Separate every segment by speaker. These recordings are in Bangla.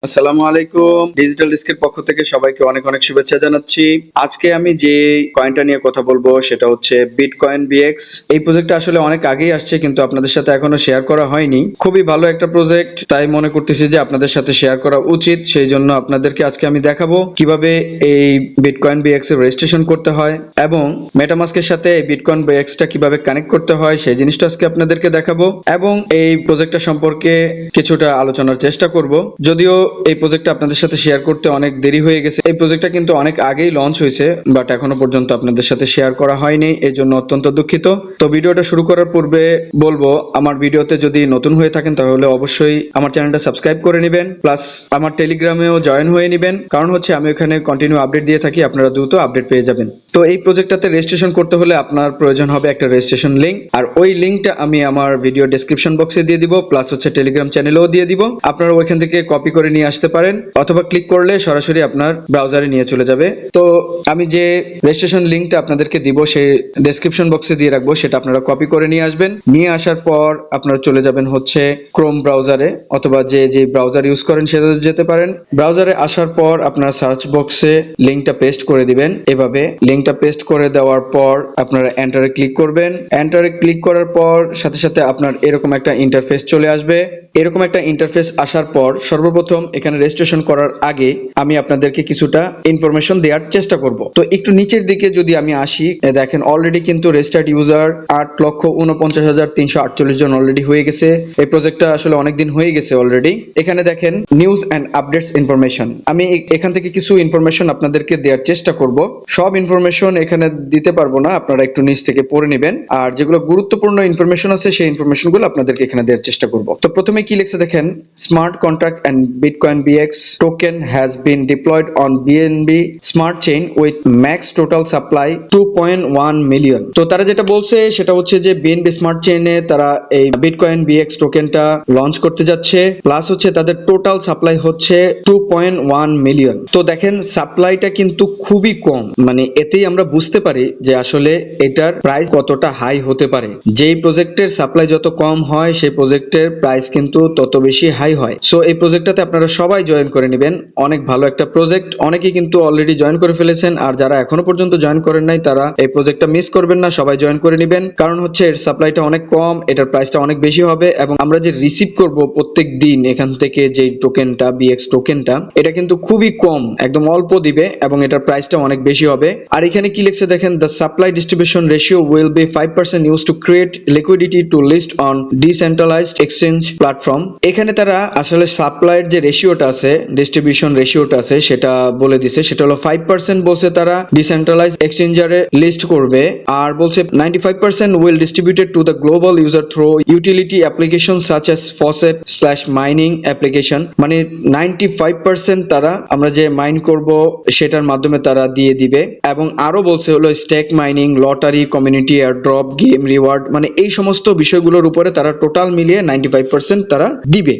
Speaker 1: আসসালামু আলাইকুম। ডিজিটাল ডেস্কের পক্ষ থেকে সবাইকে অনেক অনেক শুভেচ্ছা জানাচ্ছি। আজকে আমি যে কয়েনটা নিয়ে কথা বলবো সেটা হচ্ছে বিটকয়েন বিএক্স। এই প্রজেক্টটা আসলে অনেক আগেই আসছে, কিন্তু আপনাদের সাথে এখনো শেয়ার করা হয়নি। খুবই ভালো একটা প্রজেক্ট, তাই মনে করতেছি যে আপনাদের সাথে শেয়ার করা উচিত। সেই জন্য আপনাদেরকে আজকে আমি দেখাবো কিভাবে এই বিটকয়েন বিএক্স এর রেজিস্ট্রেশন করতে হয় এবং মেটামাস্কের সাথে এই বিটকয়েন বিএক্সটা কিভাবে কানেক্ট করতে হয় সেই জিনিসটা আজকে আপনাদেরকে দেখাবো এবং এই প্রজেক্টটা সম্পর্কে কিছুটা আলোচনার চেষ্টা করব। যদিও এই প্রজেক্টটা আপনাদের সাথে শেয়ার করতে অনেক দেরি হয়ে গেছে। এই প্রজেক্টটা কিন্তু অনেক আগেই লঞ্চ হয়েছে, বাট এখনো পর্যন্ত আপনাদের সাথে শেয়ার করা হয়নি, এই জন্য অত্যন্ত দুঃখিত। তো ভিডিওটা শুরু করার পূর্বে বলবো, আমার ভিডিওতে যদি নতুন হয়ে থাকেন তাহলে অবশ্যই আমার চ্যানেলটা সাবস্ক্রাইব করে নেবেন, প্লাস আমার টেলিগ্রামেও জয়েন হয়ে নেবেন। কারণ হচ্ছে আমি ওখানে কন্টিনিউ আপডেট দিয়ে থাকি, আপনারা দ্রুত আপডেট পেয়ে যাবেন। তো এই প্রজেক্টটাতে রেজিস্ট্রেশন করতে হলে আপনার প্রয়োজন হবে একটা রেজিস্ট্রেশন লিংক, আর ওই লিংকটা আমি আমার ভিডিও ডেসক্রিপশন বক্সে দিয়ে দিব, প্লাস হচ্ছে টেলিগ্রাম চ্যানেলেও দিয়ে দিব। আপনারা ওইখান থেকে কপি করে নিয়ে আসতে পারেন, অথবা ক্লিক করলে সরাসরি আপনার ব্রাউজারে নিয়ে চলে যাবে। তো আমি যে রেজিস্ট্রেশন লিংকটা আপনাদেরকে দিব সেই ডেসক্রিপশন বক্সে দিয়ে রাখবো, সেটা আপনারা কপি করে নিয়ে আসবেন। নিয়ে আসার পর আপনারা চলে যাবেন হচ্ছে ক্রোম ব্রাউজারে, অথবা যে ব্রাউজার ইউজ করেন সেটাতে যেতে পারেন। ব্রাউজারে আসার পর আপনারা সার্চ বক্সে লিংকটা পেস্ট করে দিবেন। এভাবে লিংকটা পেস্ট করে দেওয়ার পর আপনারা এন্টারে ক্লিক করবেন। এন্টারে ক্লিক করার পর সাথে সাথে আপনার এরকম একটা ইন্টারফেস চলে আসবে। এরকম একটা ইন্টারফেস আসার পর সর্বপ্রথম এখানে রেজিস্ট্রেশন করার আগে আমি আপনাদেরকে কিছুটা ইনফরমেশন দেওয়ার চেষ্টা করব। তো একটু নিচের দিকে যদি আমি আসি, দেখেন অলরেডি কিন্তু রেজিস্টার্ড ইউজার 8,49,348 জন অলরেডি হয়ে গেছে। এই প্রজেক্টটা আসলে অনেকদিন হয়ে গেছে অলরেডি। এখানে দেখেন নিউজ এন্ড আপডেটস ইনফরমেশন, আমি এখান থেকে কিছু ইনফরমেশন আপনাদেরকে দেওয়ার চেষ্টা করব। সব ইনফরমেশন এখানে দিতে পারবো না, আপনারা একটু নিচ থেকে পড়ে নেবেন, আর যেগুলো গুরুত্বপূর্ণ ইনফরমেশন আছে সেই ইনফরমেশনগুলো আপনাদেরকে এখানে দেওয়ার চেষ্টা করব। তো প্রথমে কি লিখছে দেখেন, smart contract and bitcoin BX token has been deployed on BNB smart chain with max total supply 2.1 million. তো তারা যেটা বলছে সেটা হচ্ছে যে বিএনবি স্মার্ট চেইনে তারা এই বিটকয়েন বিএক্স টোকেনটা লঞ্চ করতে যাচ্ছে, প্লাস হচ্ছে তাদের টোটাল সাপ্লাই হচ্ছে 2.1 মিলিয়ন। তো দেখেন সাপ্লাইটা কিন্তু খুবই কম, মানে এতেই আমরা বুঝতে পারি যে আসলে এটার প্রাইস কতটা হাই হতে পারে। যেই প্রজেক্টের সাপ্লাই যত কম হয় সেই প্রজেক্টের প্রাইস কিন্তু তত বেশি হাই হয়। সো এই প্রজেক্টটাতে আপনারা সবাই জয়েন করে নেবেন, অনেক ভালো একটা প্রজেক্ট। অনেকেই কিন্তু অলরেডি জয়েন করে ফেলেছেন, আর যারা এখনো পর্যন্ত জয়েন করেন নাই তারা এই প্রজেক্টটা মিস করবেন না, সবাই জয়েন করে নেবেন। কারণ হচ্ছে এর সাপ্লাইটা অনেক কম, এটার প্রাইসটা অনেক বেশি হবে, এবং আমরা যে রিসিভ করব প্রত্যেক দিন এখান থেকে যে টোকেনটা বিএক্স টোকেনটা, এটা কিন্তু খুবই কম, একদম অল্প দিবে, এবং এটার প্রাইসটা অনেক বেশি হবে। আর এখানে কি লিখছে দেখেন, the supply distribution ratio will be 5% use to create liquidity to list on decentralised exchange platform. এখানে তারা আসলে সাপ্লাইয়ের যে রেশিওটা আছে, ডিস্ট্রিবিউশন রেশিওটা আছে সেটা বলে দিছে, সেটা হলো 5% বলছে তারা ডিসেন্ট্রালাইজড এক্সচেঞ্জারে লিস্ট করবে, আর বলছে 95% will distributed to the global user through utility application such as faucet slash mining application. মানে 95% তারা আমরা যে মাইন করব সেটার মাধ্যমে তারা দিয়ে দিবে, এবং আরো বলছে হলো stake mining, lottery, community airdrop, game reward, মানে এই সমস্ত বিষয়গুলোর উপরে তারা টোটাল মিলিয়ে 95% তারা দিবে।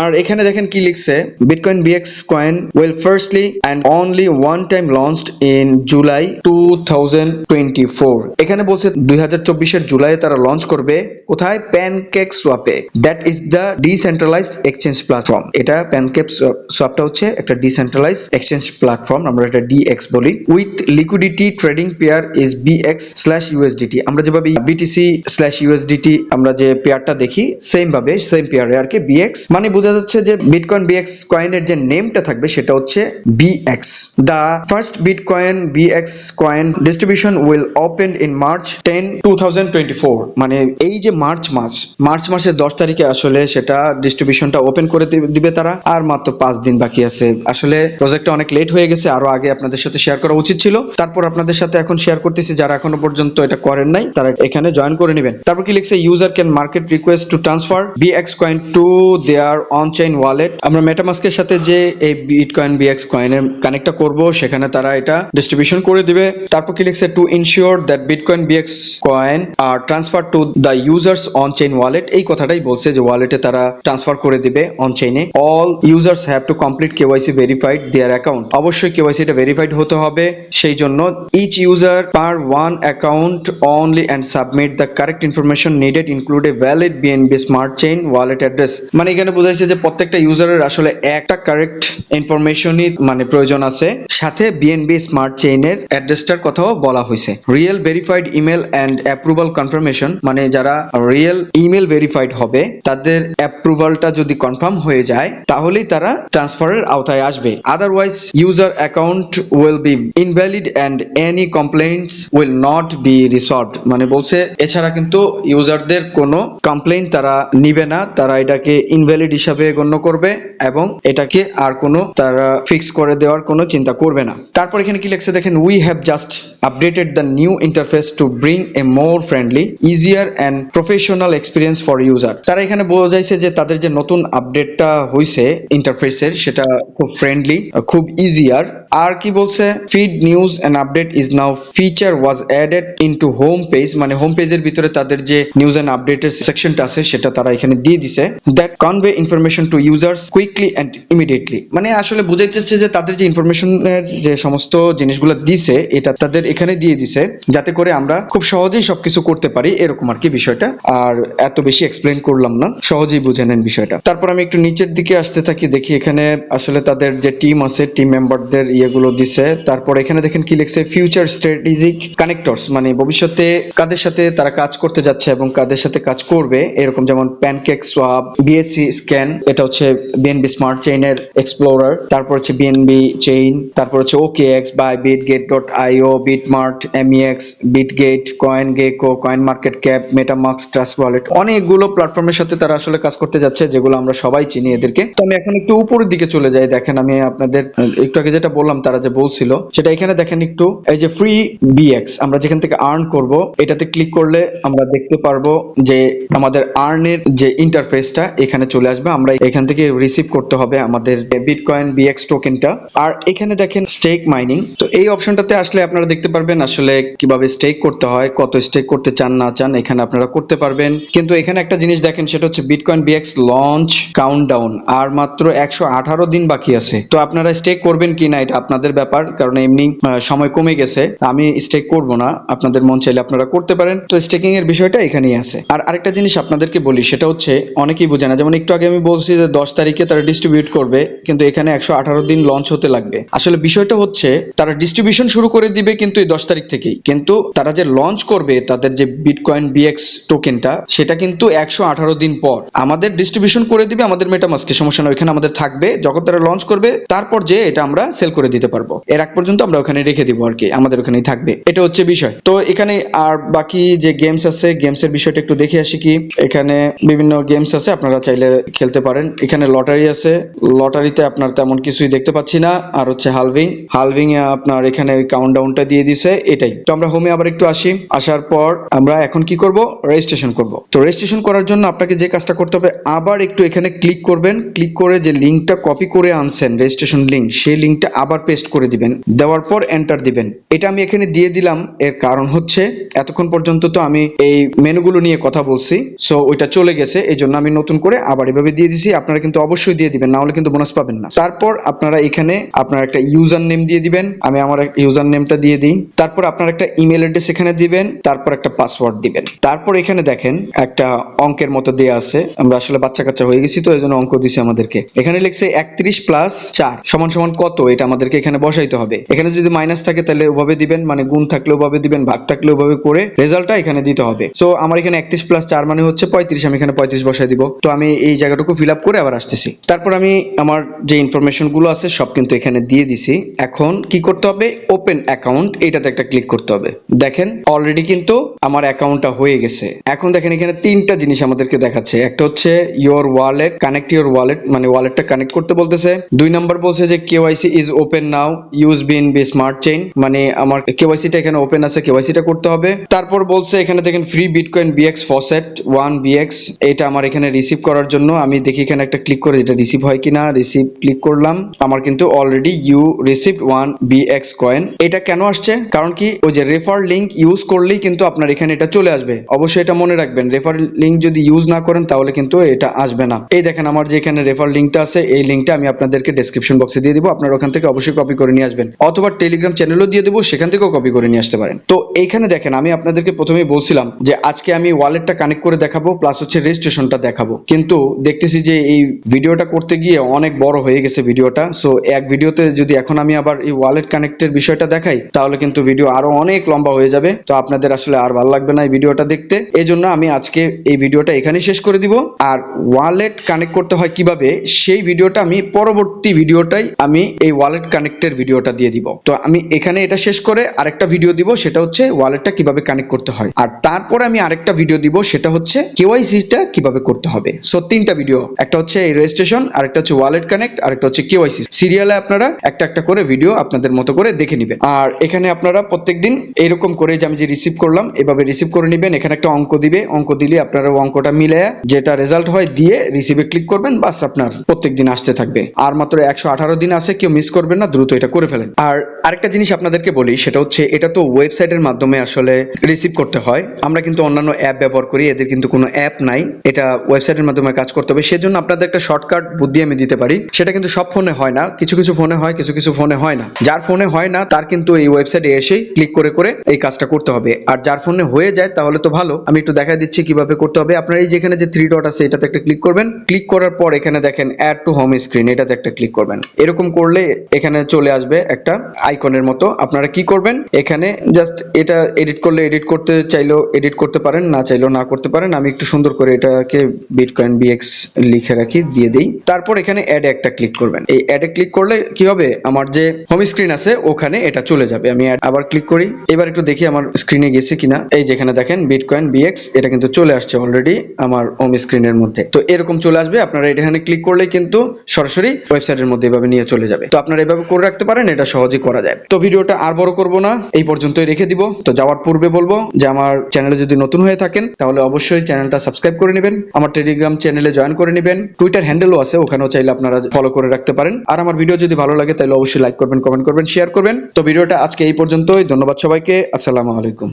Speaker 1: আর এখানে দেখেন কি লিখছে, bitcoin BX coin will firstly and only one time launched in July 2024। এখানে বলছে 2024 এর জুলাইয়ে তারা লঞ্চ করবে। কোথায়? প্যানকেকস্ওয়াপে। That is the decentralised exchange platform. এটা প্যানকেকস্ওয়াপটা হচ্ছে একটা ডিসেন্ট্রালাইজড এক্সচেঞ্জ প্ল্যাটফর্ম, আমরা এটা ডিএক্স বলি। With liquidity trading pair is BX/USDT। আমরা যেভাবে BTC/USDT আমরা যে পেয়ারটা দেখি, সেম ভাবে সেম পেয়ারে আর কি BX, মানে বোঝা যাচ্ছে যে বিটকয়েন বিএক্স কয়েনের যে নেমটা থাকবে সেটা হচ্ছে BX। The first bitcoin BX coin distribution will open in March 10, 2024। মানে এই যে মার্চ মাসের 10 তারিখে আসলে সেটা ডিস্ট্রিবিউশনটা ওপেন করে দিবে তারা, আর মাত্র 5 দিন বাকি আছে। আসলে প্রজেক্টটা অনেক লেট হয়ে গেছে, আরো আগে আপনাদের সাথে শেয়ার করা উচিত ছিল, তারপর আপনাদের সাথে এখন শেয়ার করতেছি। যারা এখনো পর্যন্ত এটা করেন নাই তারা এখানে জয়েন করে নেবেন। তারপর কি লিখছে, user can market request to transfer BX coin to their on chain wallet. আমরা মেটামাস্কের সাথে যে এই বিটকয়েন বিএক্স কয়েনের কানেক্টটা করব সেখানে তারা এটা ডিস্ট্রিবিউশন করে দিবে। তারপর কি লিখছে, to ensure that bitcoin BX coin are transfer to the users on chain wallet. এই কথাটাই বলছে যে ওয়ালেটে তারা ট্রান্সফার করে দিবে অন চেইনে। All users have to complete KYC verified their account. অবশ্যই কেওয়াইসিটা ভেরিফাইড হতে হবে, সেই জন্য each user per one account only and submit the correct information needed include a valid BNB smart chain wallet address, মানে এখানে বোঝাইছে যে প্রত্যেকটা ইউজারের আসলে একটা কারেক্ট ইনফরমেশনই মানে প্রয়োজন আছে, সাথে বিএনবি স্মার্ট চেইনের অ্যাড্রেসটার কথাও বলা হয়েছে। Real verified email and approval confirmation, মানে যারা রিয়েল ইমেল ভেরিফাইড হবে তাদের অ্যাপ্রুভালটা যদি কনফার্ম হয়ে যায় তাহলেই তারা ট্রান্সফারের আওতায় আসবে। Otherwise user account will be invalid and any complaints will not be resolved, মানে বলছে এছাড়া কিন্তু ইউজারদের কোনো কমপ্লেইন তারা নিবে না, তারা এটাকে ইনভ্যালিড হিসাবে গণ্য করবে এবং এটাকে আর কোনো তারা ফিক্স করে দেওয়ার কোনো চিন্তা করবে না। তারপর এখানে কি লেখছে দেখেন, we have just updated the new interface to bring a more friendly easier and professional experience for user. তারা এখানে বোঝাইছে যে তাদের যে নতুন আপডেটটা হয়েছে ইন্টারফেসের সেটা খুব ফ্রেন্ডলি, খুব ইজিয়ার। আর কি বলছে, feed news and update is now feature was added into home page, মানে হোম পেজের ভিতরে তাদের যে নিউজ অ্যান্ড আপডেটের সেকশনটা আছে সেটা তারা এখানে দিয়ে দিছে। That convey information to users quickly and immediately, মানে আসলে বুঝাইতেছে যে তাদের যে ইনফরমেশনের যে সমস্ত জিনিসগুলো দিছে এটা তাদের এখানে দিয়ে দিছে যাতে করে আমরা খুব সহজেই সবকিছু করতে পারি, এরকম আর কি বিষয়টা। আর এত বেশি এক্সপ্লেন করলাম না, সহজেই বুঝে নেন বিষয়টা। তারপর আমি একটু নিচের দিকে আসতে থাকি, দেখি এখানে আসলে তাদের যে টিম আছে টিম মেম্বারদের ইয়েগুলো দিছে। তারপর এখানে দেখেন কি লিখছে, ফিউচার স্ট্র্যাটেজিক কানেক্টরস, মানে ভবিষ্যতে কাদের সাথে তারা কাজ করতে যাচ্ছে এবং কাদের সাথে কাজ করবে, এরকম যেমন প্যানকেকস্ওয়াপ, বিএসসি স্ক্যান, এটা হচ্ছে বিএনবি স্মার্ট চেইনের এক্সপ্লোরার, তারপর হচ্ছে বিএনবি চেইন, তারপর হচ্ছে OKX by bitget.io, BitMart, MEX, Bitget, CoinGecko, CoinMarketCap, MetaMask, Trust Wallet, অনেকগুলো প্ল্যাটফর্মের সাথে তারা আসলে কাজ করতে যাচ্ছে যেগুলো আমরা সবাই চিনি এদেরকে। তো আমি এখন একটু উপরের দিকে চলে যাই, দেখেন আমি আপনাদের একটু আগে যেটা বললাম তারা যে বলছিল সেটা এখানে দেখেন একটু, এই যে ফ্রি বিএক্স আমরা যেখান থেকে আর্ন করব এটাতে ক্লিক করলে আমরা দেখতে পারবো যে আমাদের আর্নের যে ইন্টারফেসটা এখানে চলে আসবে, আমরা এখান থেকে রিসিভ করতে হবে আমাদের বিটকয়েন বিএক্স টোকেনটা। আর এখানে দেখেন স্টেক মাইনিং, তো এই অপশনটাতে আসলে আপনারা দেখতে পারবেন আসলে কিভাবে স্টেক করতে হয়, কত স্টেক করতে চান না চান এখানে আপনারা করতে পারবেন। কিন্তু এখানে একটা জিনিস দেখেন, সেটা হচ্ছে বিটকয়েন বিএক্স লঞ্চ কাউন্টডাউন, আর মাত্র 118 দিন বাকি আছে। তো আপনারা স্টেক করবেন কিনা এটা আপনাদের ব্যাপার, কারণ এমনি সময় কমে গেছে, আমি স্টেক করব না, আপনাদের মন চাইলে আপনারা করতে পারেন। তো স্টেকিং এর বিষয়টা এখানেই আছে। আর আরেকটা জিনিস আপনাদেরকে বলি, সেটা হচ্ছে অনেকেই বোঝে না, যেমন একটু আগে আমি বলছি যে 10 তারিখে তারা ডিস্ট্রিবিউট করবে, কিন্তু এখানে 118 দিন লঞ্চ হতে লাগবে। আসলে বিষয়টা হচ্ছে তারা ডিস্ট্রিবিউশন শুরু করে দিবে কিন্তু এই 10 তারিখ থেকেই, কিন্তু তারা যে লঞ্চ করবে তাদের যে বিটকয়েন বিএক্স টোকেনটা সেটা কিন্তু 118 দিন পর আমাদের ডিস্ট্রিবিউশন করে দিবে আমাদের মেটামাস্কে, সমস্যা নয়, ওখানে আমাদের থাকবে। যখন তারা লঞ্চ করবে তারপর যে এটা আমরা সেল করে দিতে পারবো, এর আগ পর্যন্ত আমরা ওখানে রেখে দিব আর কি, আমাদের ওখানেই থাকবে, এটা হচ্ছে বিষয়। তো এখানে আর বাকি যে গেমস আছে গেমসের বিষয়টা একটু দেখে আসি। কি এখানে বিভিন্ন গেমস আছে, আপনারা চাইলে খেলতে পারেন। এখানে লটারি আছে, লটারিতে আপনার তেমন কিছুই দেখতে পাচ্ছি না। আর হচ্ছে হালভিং এ আপনার এখানে কাউন্টডাউনটা দিয়ে দিছে, এটাই। তো আমরা হোমে আবার একটু আসি, আসার পর আমরা এখন কি করব, রেজিস্ট্রেশন করব। তো রেজিস্ট্রেশন করার জন্য আপনাকে যে কাজটা করতে হবে, আবার একটু এখানে ক্লিক করবেন, ক্লিক করে যে লিংকটা কপি করে আনছেন রেজিস্ট্রেশন লিংক, সেই লিংকটা আবার পেস্ট করে দিবেন, দেওয়ার পর এন্টার দিবেন। এটা আমি এখানে দিয়ে দিলাম, এর কারণ হচ্ছে এতক্ষণ পর্যন্ত তো আমি এই মেনুগুলো নিয়ে কথা বলছি, সো ওইটা চলে গেছে, এই জন্য আমি নতুন করে আবার এভাবে দিয়ে দিছি। আপনারা কিন্তু অবশ্যই দিয়ে দিবেন, না হলে কিন্তু বোনাস পাবেন না। তারপর আপনারা এখানে আপনার একটা ইউজার নেম দিয়ে দিবেন, আমি আমার ইউজার নেমটা দিয়ে দিই। তারপর আপনার একটা ইমেল অ্যাড্রেস এখানে দিবেন, তারপর একটা পাসওয়ার্ড দিবেন। তারপর এখানে দেখেন একটা অঙ্কের মতো দেয়া আছে, আমরা আসলে বাচ্চা কাচ্চা হয়ে গেছি তো এই জন্য অঙ্ক দিছে আমাদেরকে। এখানে লিখছে 31 + 4 সমান কত, এটা আমাদেরকে এখানে বসাইতে হবে। এখানে যদি মাইনাস থাকে তাহলে ওভাবে দিবেন, মানে গুণ থাকলে ওভাবে দিবেন, ভাগ থাকলে ওভাবে করে রেজাল্টটা এখানে দিতে হবে। সো আমার এখানে 31 + 4 মানে হচ্ছে 35, আমি এখানে 35 বসাই দিব। তো আমি এই জায়গাটুকু ফিল আপ করে আবার আসতেছি। তারপর আমি আমার যে ইনফরমেশন গুলো আছে সব কিন্তু এখানে দিয়ে দিছি। এখন কি করতে হবে, ওপেন অ্যাকাউন্ট, এটাতে একটা ক্লিক করতে হবে। দেখেন অলরেডি কিন্তু আমার অ্যাকাউন্টটা হয়ে গেছে। এখন দেখেন এখানে তিনটা জিনিস আমাদেরকে দেখাচ্ছে, একটা হচ্ছে your wallet, connect your wallet, মানে ওয়ালেটটা কানেক্ট করতে বলতেছে। 2 নাম্বার বলছে যে KYC is open now, use BNB smart chain, মানে আমার কেওয়াইসিটা এখানে ওপেন আছে, কেওয়াইসিটা করতে হবে। তারপর বলছে এখানে দেখেন free bitcoin bx faucet 1 bx, এটা আমার এখানে রিসিভ করার জন্য আমি দেখি এখানে একটা ক্লিক করে এটা রিসিভ হয় কিনা, রিসিভ ক্লিক করলাম, আমার কিন্তু already you received 1 BX coin. এটা কেন আসছে, কারণ কি ওই যে রেফার লিংক ইউজ করলেই কিন্তু আপনার এখানে এটা চলে আসবে, অবশ্যই এটা মনে রাখবেন। রেফার লিংক যদি ইউজ না করেন তাহলে কিন্তু এটা আসবে না। এই দেখেন আমার যে এখানে রেফার লিংকটা আছে, এই লিংকটা আমি আপনাদেরকে ডেসক্রিপশন বক্সে দিয়ে দিব, আপনারা ওখান থেকে অবশ্যই অবশ্যই কপি করে নিয়ে আসবেন, অথবা টেলিগ্রাম চ্যানেলও দিয়ে দেবো, সেখান থেকেও কপি করে নিয়ে আসতে পারেন। তো এইখানে দেখেন আমি আপনাদেরকে প্রথমেই বলছিলাম যে আজকে আমি ওয়ালেটটা কানেক্ট করে দেখাবো, প্লাস হচ্ছে রেজিস্ট্রেশনটা দেখাবো, কিন্তু দেখতেছি যে এই ভিডিওটা করতে গিয়ে অনেক বড় হয়ে গেছে ভিডিওটা। সো এক ভিডিওতে যদি এখন আমি আবার এই ওয়ালেট কানেক্টের বিষয়টা দেখাই তাহলে কিন্তু ভিডিও আরো অনেক লম্বা হয়ে যাবে, তো আপনাদের আসলে আর ভালো লাগবে না এই ভিডিওটা দেখতে। এই জন্য আমি আজকে এই ভিডিওটা এখানেই শেষ করে দিব, আর ওয়ালেট কানেক্ট করতে হয় কিভাবে সেই ভিডিওটা আমি পরবর্তী ভিডিওটাই আমি এই ওয়ালেট কানেক্টের ভিডিওটা দিয়ে দিব। তো আমি এখানে এটা শেষ করে আরেকটা ভিডিও দিব, সেটা হচ্ছে ওয়ালেটটা কিভাবে কানেক্ট করতে হয়, আর তারপরে আমি আরেকটা ভিডিও দিব সেটা হচ্ছে কেওয়াইসিটা কিভাবে করতে হবে। সো তিনটা ভিডিও, একটা হচ্ছে এই রেজিস্ট্রেশন, আরেকটা হচ্ছে ওয়ালেট কানেক্ট, আরেকটা হচ্ছে কেওয়াইসি, সিরিয়ালে আপনারা একটা একটা করে ভিডিও আপনাদের মতো করে দেখে নেবেন। আর এখানে আপনারা প্রত্যেকদিন এইরকম করে যে আমি যে রিসিভ করলাম এভাবে রিসিভ করে নেবেন। এখানে একটা অঙ্ক দিবে, অঙ্ক দিলে আপনারা অঙ্কটা মিলে যেটা রেজাল্ট হয় দিয়ে রিসিভে ক্লিক করবেন, বাস আপনার প্রত্যেকদিন আসতে থাকবে। আর মাত্র 118 দিন আছে, কেউ মিস করবেন না, দ্রুত এটা করে ফেলেন। আর আরেকটা জিনিস আপনাদেরকে বলি, সেটা হচ্ছে এটা তো ওয়েবসাইটের মাধ্যমে আসলে রিসিভ করতে হয়, আমরা কিন্তু অন্যান্য অ্যাপ ব্যবহার করি, এদের কিন্তু কোনো অ্যাপ নাই, এটা ওয়েবসাইটের মাধ্যমে কাজ করতে হবে। সেজন্য আপনাদের একটা শর্টকাট বুদ্ধি আমি দিতে পারি, সেটা কিন্তু সব ফোনে হয় না, কিছু কিছু ফোনে হয়, কিছু কিছু ফোনে হয় না। যার ফোনে হয় না তার কিন্তু এই ওয়েবসাইটে এসেই ক্লিক করে করে এই কাজটা করতে হবে, আর যার ফোনে হয়ে যায় তাহলে তো ভালো, আমি একটু দেখা দিচ্ছি কিভাবে করতে হবে। আপনার এই যেখানে যে 3 ডট আছে এটাতে একটা ক্লিক করবেন, ক্লিক করার পর এখানে দেখেন অ্যাড টু হোম স্ক্রিন, এটাতে একটা ক্লিক করবেন। এরকম করলে এখানে চলে আসবে একটা আইকনের মতো। আপনারা কি করবেন, এখানে জাস্ট এটা এডিট করলে এডিট করতে চাইলেও এডিট করতে পারেন, না চাইলেও না করতে পারেন। আমি একটু সুন্দর করে এটাকে বিটকয়েন বিএক্স লিখে রাখি, দিয়ে দেই। তারপর এখানে অ্যাডে একটা ক্লিক করবেন। এই অ্যাডে ক্লিক করলে কি হবে, আমার যে হোম স্ক্রিন আছে ওখানে এটা চলে যাবে। আমি আবার ক্লিক করি, এবার একটু দেখি আমার স্ক্রিনে গেছে কিনা। এই যেখানে দেখেন বিটকয়েন বিএক্স, এটা কিন্তু চলে আসছে অলরেডি আমার হোম স্ক্রিনের মধ্যে। তো এরকম চলে আসবে, আপনারা এখানে ক্লিক করলে কিন্তু সরাসরি ওয়েবসাইটের মধ্যে এভাবে নিয়ে চলে যাবে। তো আপনারা এভাবে করে রাখতে পারেন, এটা সহজেই করা যায়। তো ভিডিওটা আর বড় করব না, এই পর্যন্তই রেখে দিব। তো যাওয়ার পূর্বে বলবো যে আমার চ্যানেলে যদি নতুন হয়ে থাকেন তাহলে অবশ্যই চ্যানেলটা সাবস্ক্রাইব করে নেবেন, আমার টেলিগ্রাম চ্যানেলে জয়েন করে নেবেন, টুইটার হ্যান্ডেলও আছে, ওখানেও চাইলে আপনারা ফলো করে রাখতে পারেন। আর আমার ভিডিও যদি ভালো লাগে তাহলে অবশ্যই লাইক করবেন, কমেন্ট করবেন, শেয়ার করবেন। তো ভিডিওটা আজকে এই পর্যন্তই, ধন্যবাদ সবাইকে, আসসালামু আলাইকুম।